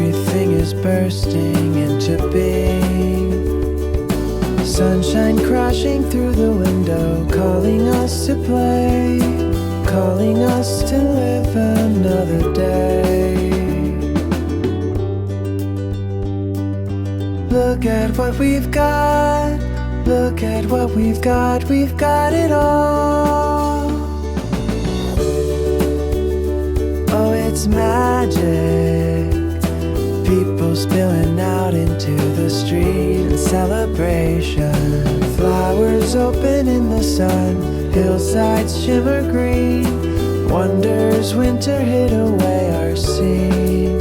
everything is bursting into being. Sunshine crashing through the window, calling us to play, calling us to live another day. Look at what we've got, look at what we've got it all. Oh, it's magic. People spilling out into the street in celebration. Flowers open in the sun, hillsides shimmer green. Wonders winter hid away our scene.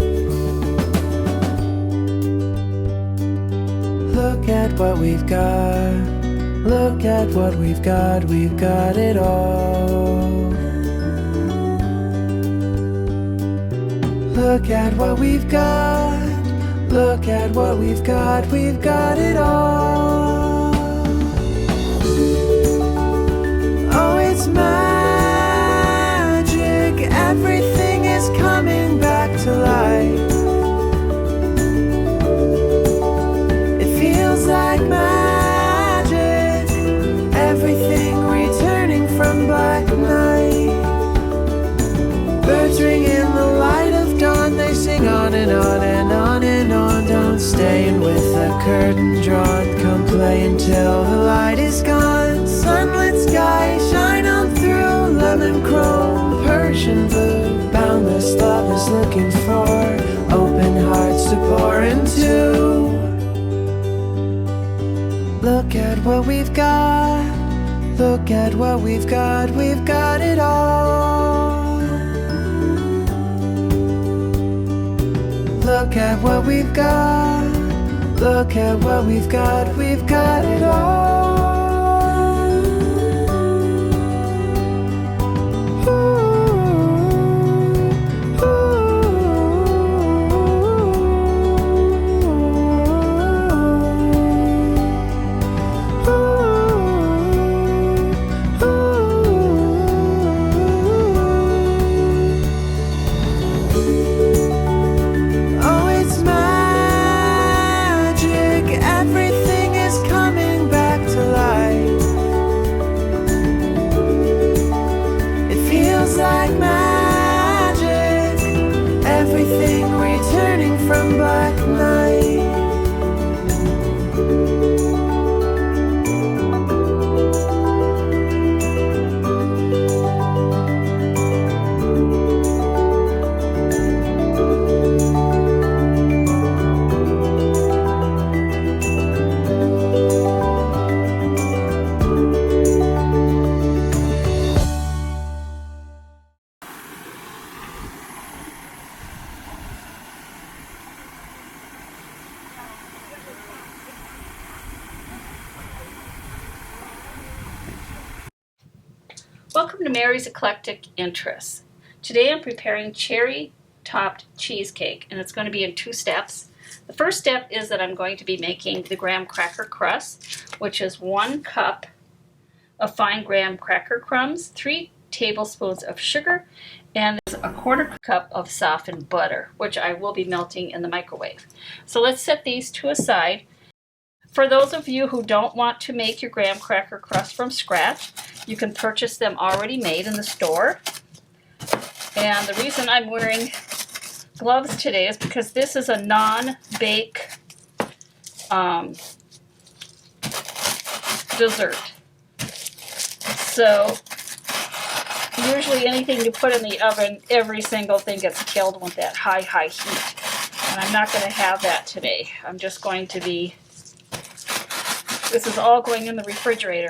Look at what we've got, look at what we've got it all. Look at what we've got, look at what we've got it all. Oh, it's magic, everything is coming back to life. It feels like magic, everything returning from black night. Birds ring in the light of dawn, they sing on and on and on and on. Don't stay in with the curtain drawn, come play until the light is gone. Sunlit sky, shine on through, lemon chrome, Persian blue. Boundless love is looking for open hearts to pour into. Look at what we've got, look at what we've got it all. Look at what we've got, look at what we've got it all. Welcome to Mary's Eclectic Interests. Today I'm preparing cherry-topped cheesecake, and it's going to be in 2 steps. The first step is that I'm going to be making the graham cracker crust, which is 1 cup of fine graham cracker crumbs, 3 tablespoons of sugar, and a 1/4 cup of softened butter, which I will be melting in the microwave. So let's set these to aside. For those of you who don't want to make your graham cracker crust from scratch, you can purchase them already made in the store. And the reason I'm wearing gloves today is because this is a non-bake dessert. So usually anything you put in the oven, every single thing gets killed with that high heat. And I'm not going to have that today. I'm just going to be, this is all going in the refrigerator.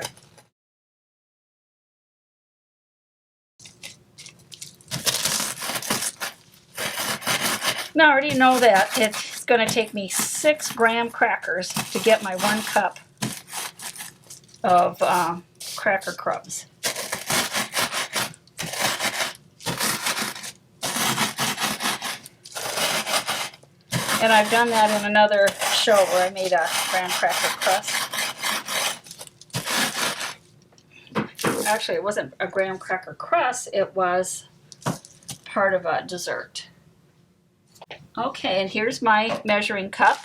Now I already know that it's going to take me 6 graham crackers to get my 1 cup of cracker crumbs. And I've done that in another show where I made a graham cracker crust. Actually, it wasn't a graham cracker crust, it was part of a dessert. Okay, and here's my measuring cup.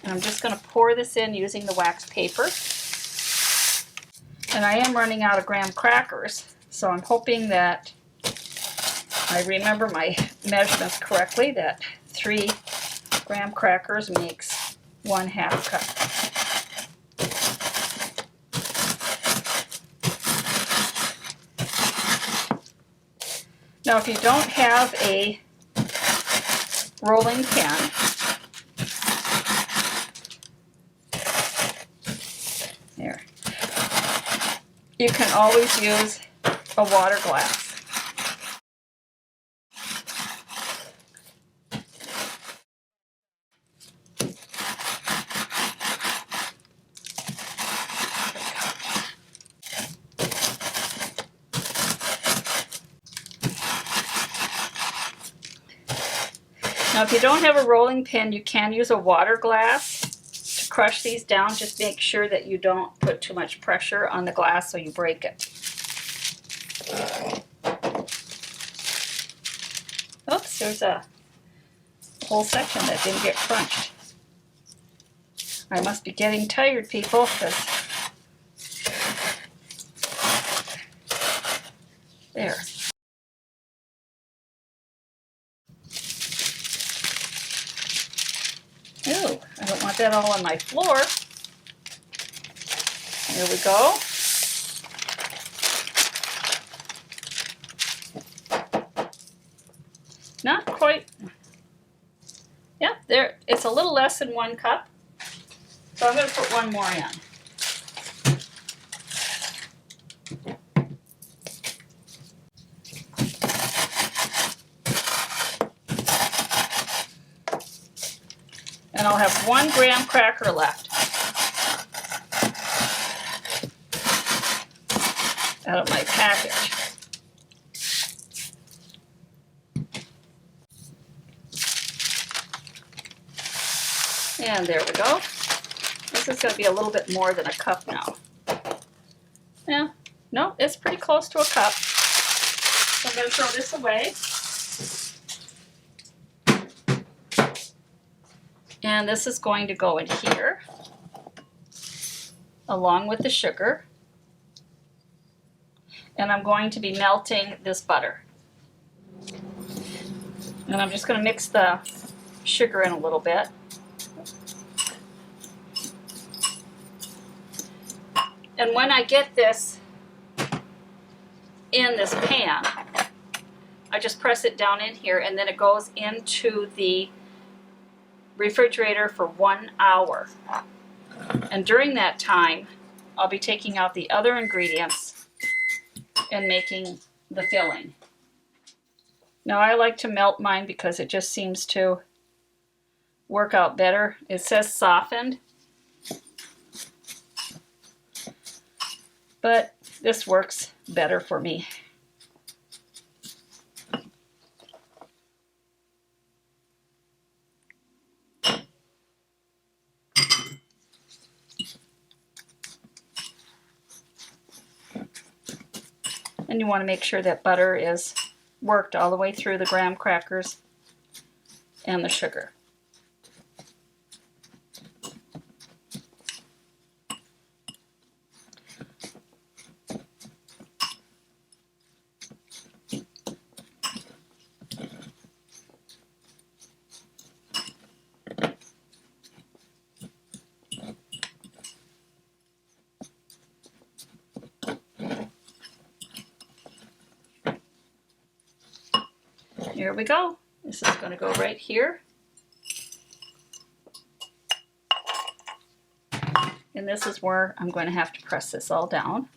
And I'm just going to pour this in using the wax paper. And I am running out of graham crackers, so I'm hoping that I remember my measurements correctly, that 3 graham crackers makes 1/2 cup. Now if you don't have a rolling pin, there, you can always use a water glass. Now if you don't have a rolling pin, you can use a water glass to crush these down. Just make sure that you don't put too much pressure on the glass so you break it. Oops, there's a whole section that didn't get crunched. I must be getting tired, people, because there. Ooh, I don't want that all on my floor. There we go. Not quite. Yep, there. It's a little less than 1 cup. So I'm going to put 1 more in. And I'll have 1 graham cracker left out of my package. And there we go. This is going to be a little bit more than a cup now. Yeah, no, it's pretty close to a cup. So I'm going to throw this away. And this is going to go in here, along with the sugar. And I'm going to be melting this butter. And I'm just going to mix the sugar in a little bit. And when I get this in this pan, I just press it down in here, and then it goes into the refrigerator for 1 hour. And during that time, I'll be taking out the other ingredients and making the filling. Now I like to melt mine because it just seems to work out better. It says softened, but this works better for me. And you want to make sure that butter is worked all the way through the graham crackers and the sugar. Here we go. This is going to go right here. And this is where I'm going to have to press this all down.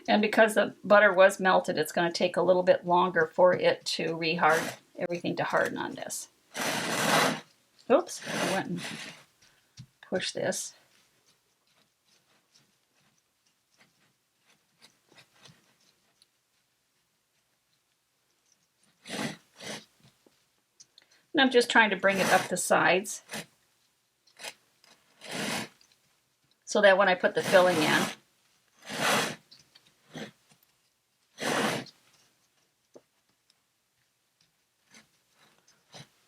And because the butter was melted, it's going to take a little bit longer for it to reharden, everything to harden on this. Oops, I went and pushed this. And I'm just trying to bring it up the sides so that when I put the filling in,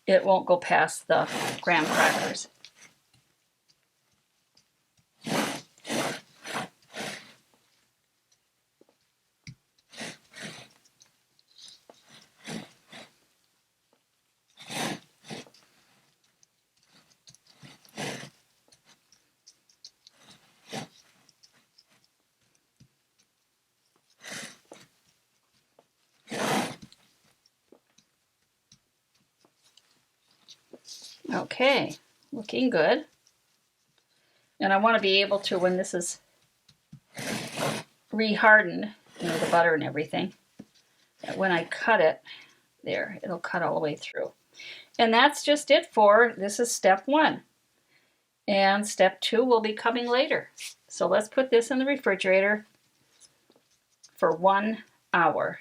it won't go past the graham crackers. Okay, looking good. And I want to be able to, when this is re-hardened, you know, the butter and everything, that when I cut it, there, it'll cut all the way through. And that's just it for, this is step 1. And step 2 will be coming later. So let's put this in the refrigerator for 1 hour.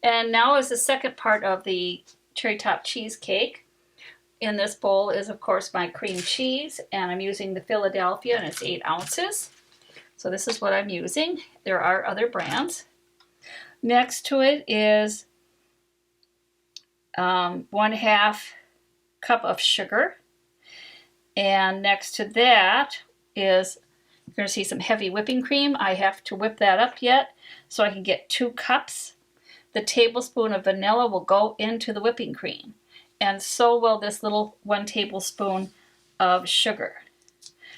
And now is the second part of the cherry top cheesecake. In this bowl is, of course, my cream cheese, and I'm using the Philadelphia, and it's 8 ounces. So this is what I'm using. There are other brands. Next to it is 1/2 cup of sugar. And next to that is, you're going to see some heavy whipping cream. I have to whip that up yet so I can get 2 cups. The tablespoon of vanilla will go into the whipping cream, and so will this little 1 tablespoon of sugar.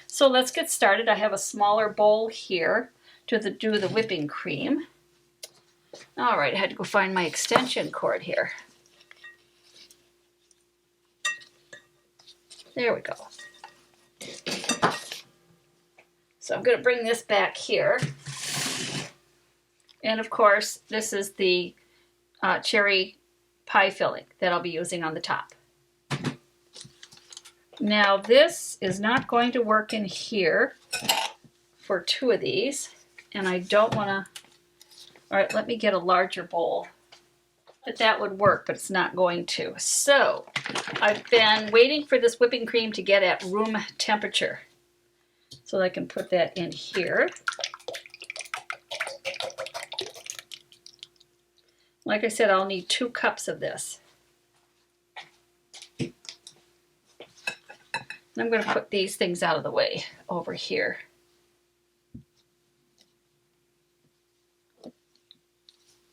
So let's get started. I have a smaller bowl here to do the whipping cream. All right, I had to go find my extension cord here. There we go. So I'm going to bring this back here. And of course, this is the cherry pie filling that I'll be using on the top. Now this is not going to work in here for 2 of these, and I don't want to. All right, let me get a larger bowl. But that would work, but it's not going to. So I've been waiting for this whipping cream to get at room temperature, so I can put that in here. Like I said, I'll need 2 cups of this. And I'm going to put these things out of the way over here.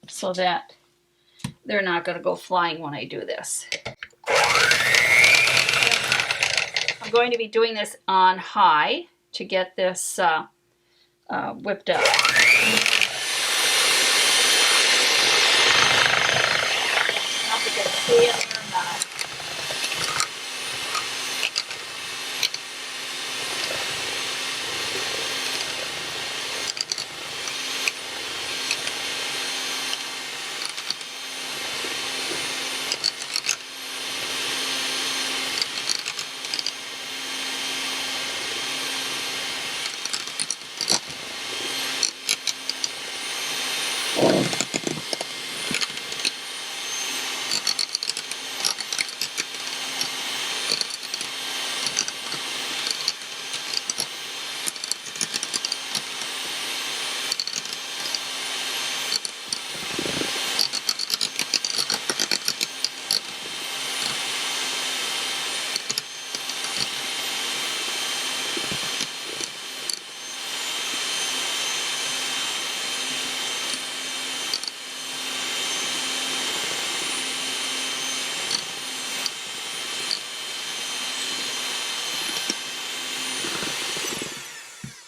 So that they're not going to go flying when I do this. I'm going to be doing this on high to get this whipped up. See it or not.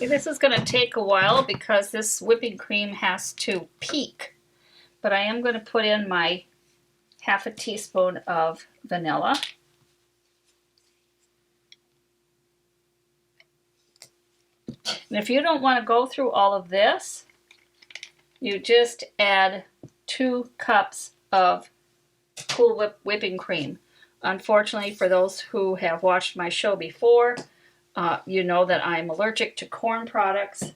This is going to take a while because this whipping cream has to peak, but I am going to put in my 1/2 teaspoon of vanilla. And if you don't want to go through all of this, you just add 2 cups of Cool whipping cream. Unfortunately, for those who have watched my show before, you know that I'm allergic to corn products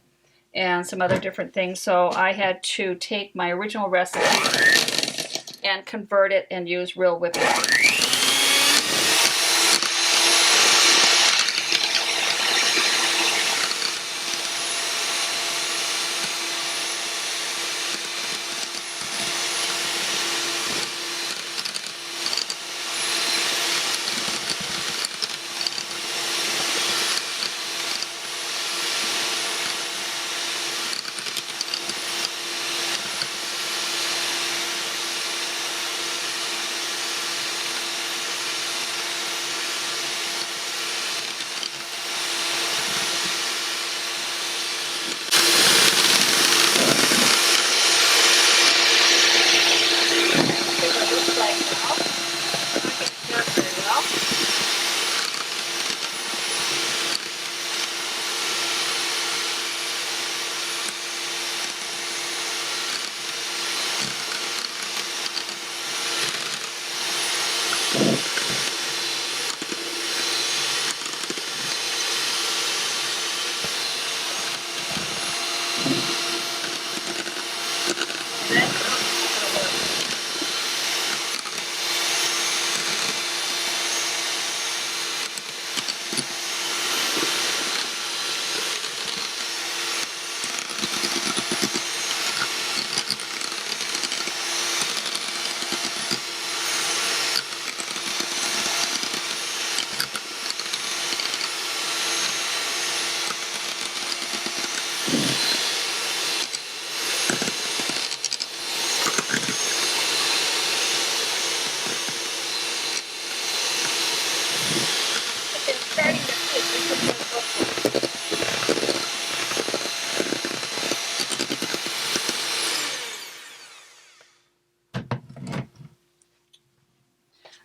and some other different things, so I had to take my original recipe and convert it and use real whipping cream.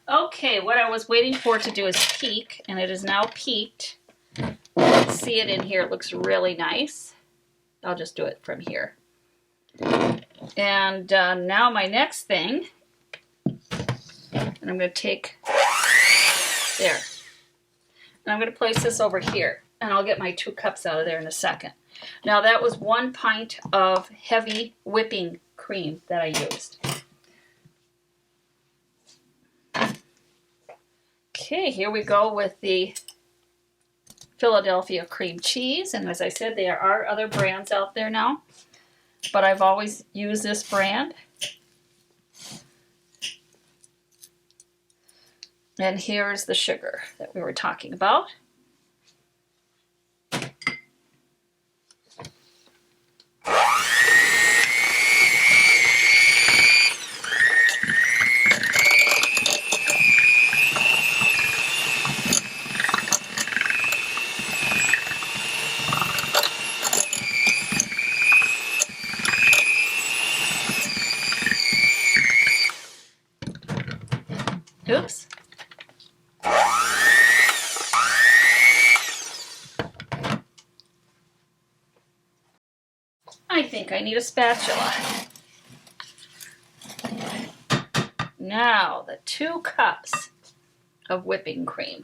Okay, what I was waiting for it to do is peak, and it is now peaked. Let's see it in here. It looks really nice. I'll just do it from here. And now my next thing, and I'm going to take, there. And I'm going to place this over here, and I'll get my 2 cups out of there in a second. Now that was 1 pint of heavy whipping cream that I used. Okay, here we go with the Philadelphia cream cheese. And as I said, there are other brands out there now, but I've always used this brand. And here's the sugar that we were talking about. Oops. I think I need a spatula. Now the 2 cups of whipping cream.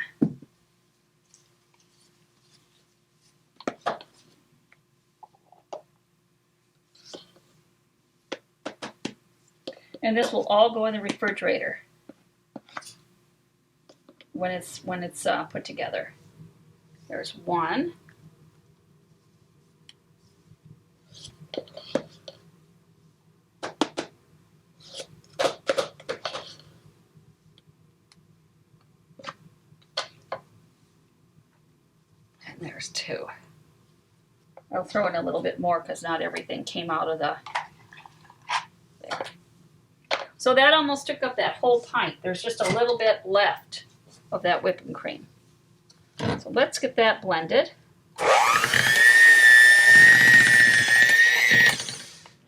And this will all go in the refrigerator when it's put together. There's 1. And there's 2. I'll throw in a little bit more because not everything came out of the there. So that almost took up that whole pint. There's just a little bit left of that whipping cream. So let's get that blended.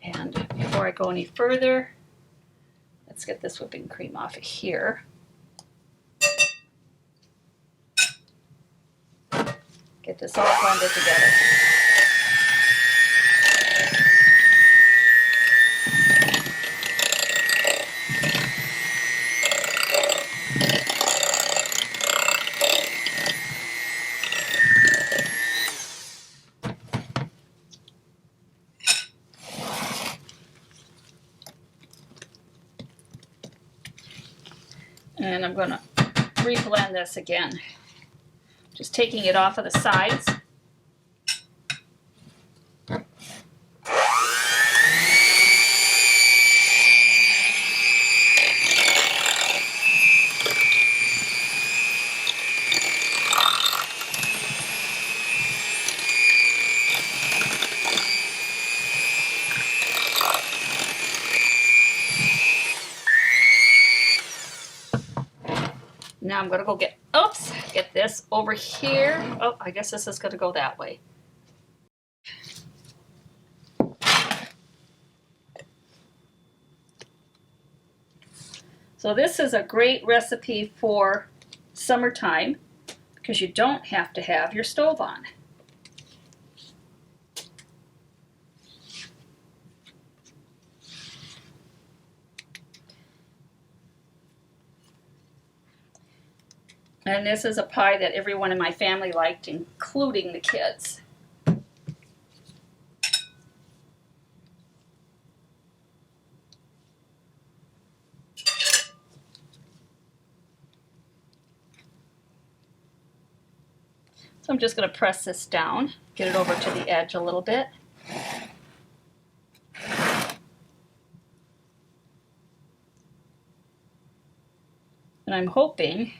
And before I go any further, let's get this whipping cream off of here. Get this all blended together. And I'm going to reblend this again. Just taking it off of the sides. Now I'm going to go get this over here. Oh, I guess this is going to go that way. So this is a great recipe for summertime because you don't have to have your stove on. And this is a pie that everyone in my family liked, including the kids. So I'm just going to press this down, get it over to the edge a little bit. And I'm hoping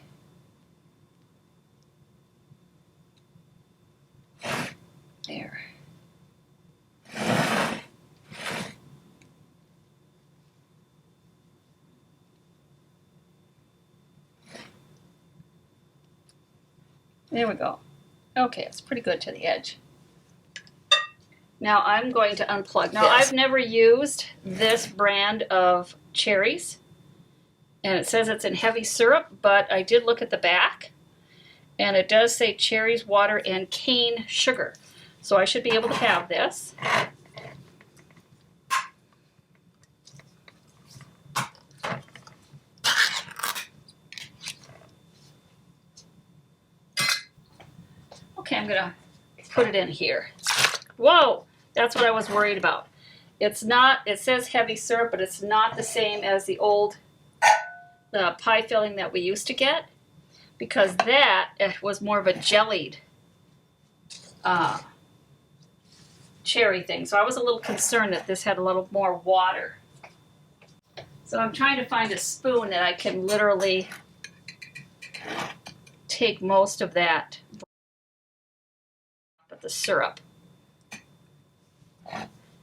there. There we go. Okay, it's pretty good to the edge. Now I'm going to unplug. Now I've never used this brand of cherries, and it says it's in heavy syrup, but I did look at the back, and it does say cherries, water, and cane sugar. So I should be able to have this. Okay, I'm gonna put it in here. Whoa, that's what I was worried about. It's not, it says heavy syrup, but it's not the same as the old pie filling that we used to get, because that was more of a jellied cherry thing. So I was a little concerned that this had a little more water. So I'm trying to find a spoon that I can literally take most of that, but the syrup.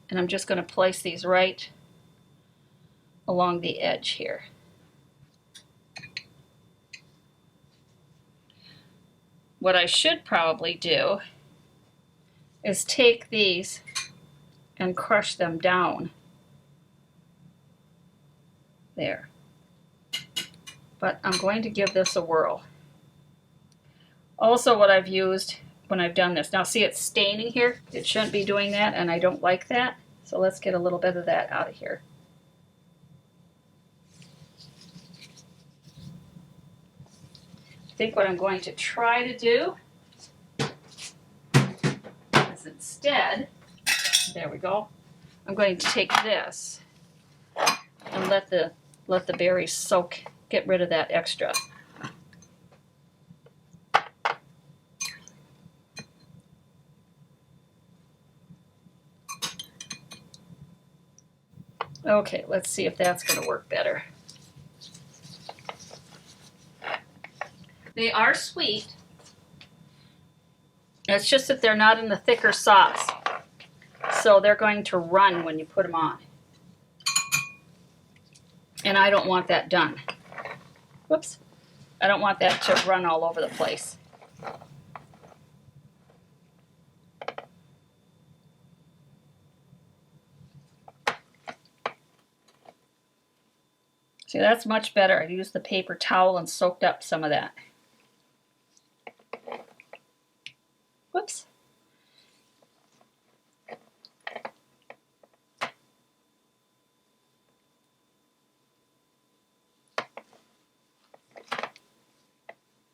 And I'm just going to place these right along the edge here. What I should probably do is take these and crush them down. There. But I'm going to give this a whirl. Also, what I've used when I've done this, now see it's staining here. It shouldn't be doing that, and I don't like that. So let's get a little bit of that out of here. I think what I'm going to try to do is instead, there we go, I'm going to take this and let the berries soak, get rid of that extra. Okay, let's see if that's going to work better. They are sweet. It's just that they're not in the thicker sauce. So they're going to run when you put them on. And I don't want that done. Whoops. I don't want that to run all over the place. See, that's much better. I used the paper towel and soaked up some of that. Whoops.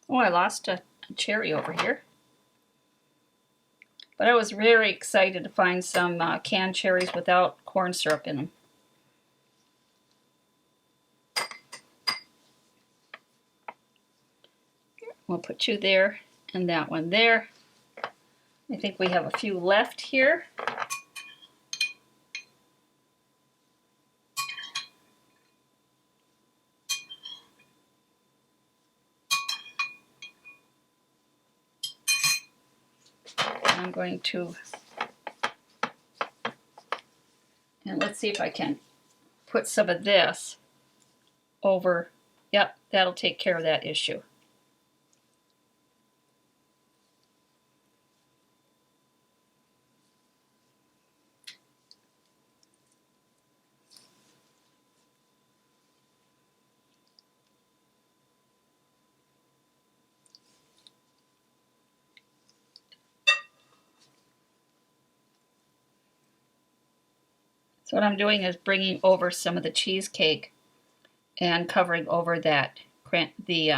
Oh, I lost a cherry over here. But I was very excited to find some canned cherries without corn syrup in them. We'll put you there and that one there. I think we have a few left here. I'm going to, and let's see if I can put some of this over. Yep, that'll take care of that issue. So what I'm doing is bringing over some of the cheesecake and covering over that the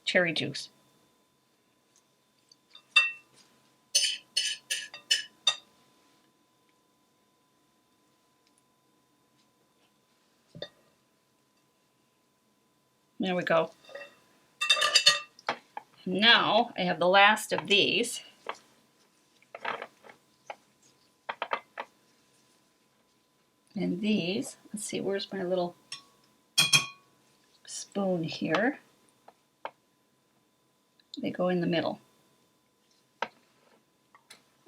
cherry juice. There we go. Now I have the last of these. And these, let's see, where's my little spoon here? They go in the middle.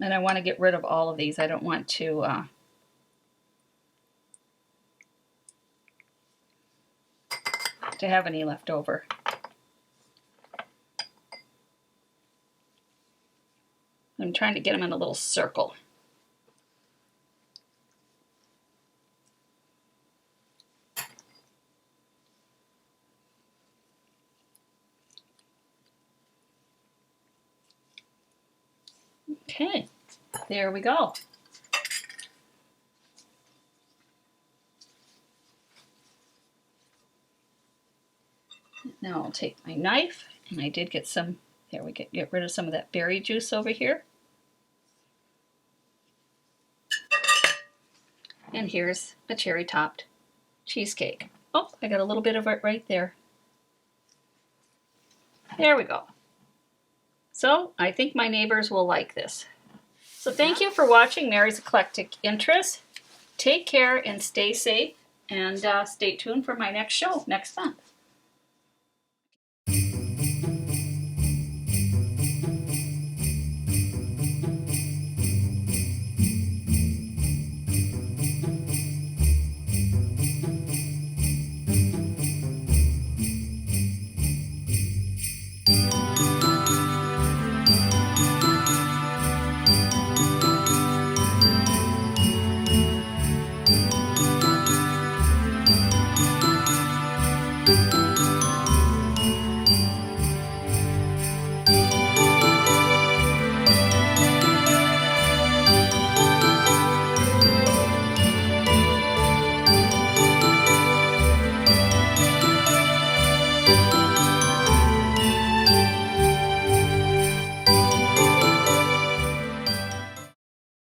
And I want to get rid of all of these. I don't want to have any left over. I'm trying to get them in a little circle. Okay, there we go. Now I'll take my knife, and I did get some, there we get rid of some of that berry juice over here. And here's a cherry topped cheesecake. Oh, I got a little bit of it right there. There we go. So I think my neighbors will like this. So thank you for watching Mary's Eclectic Interests. Take care and stay safe, and stay tuned for my next show next month.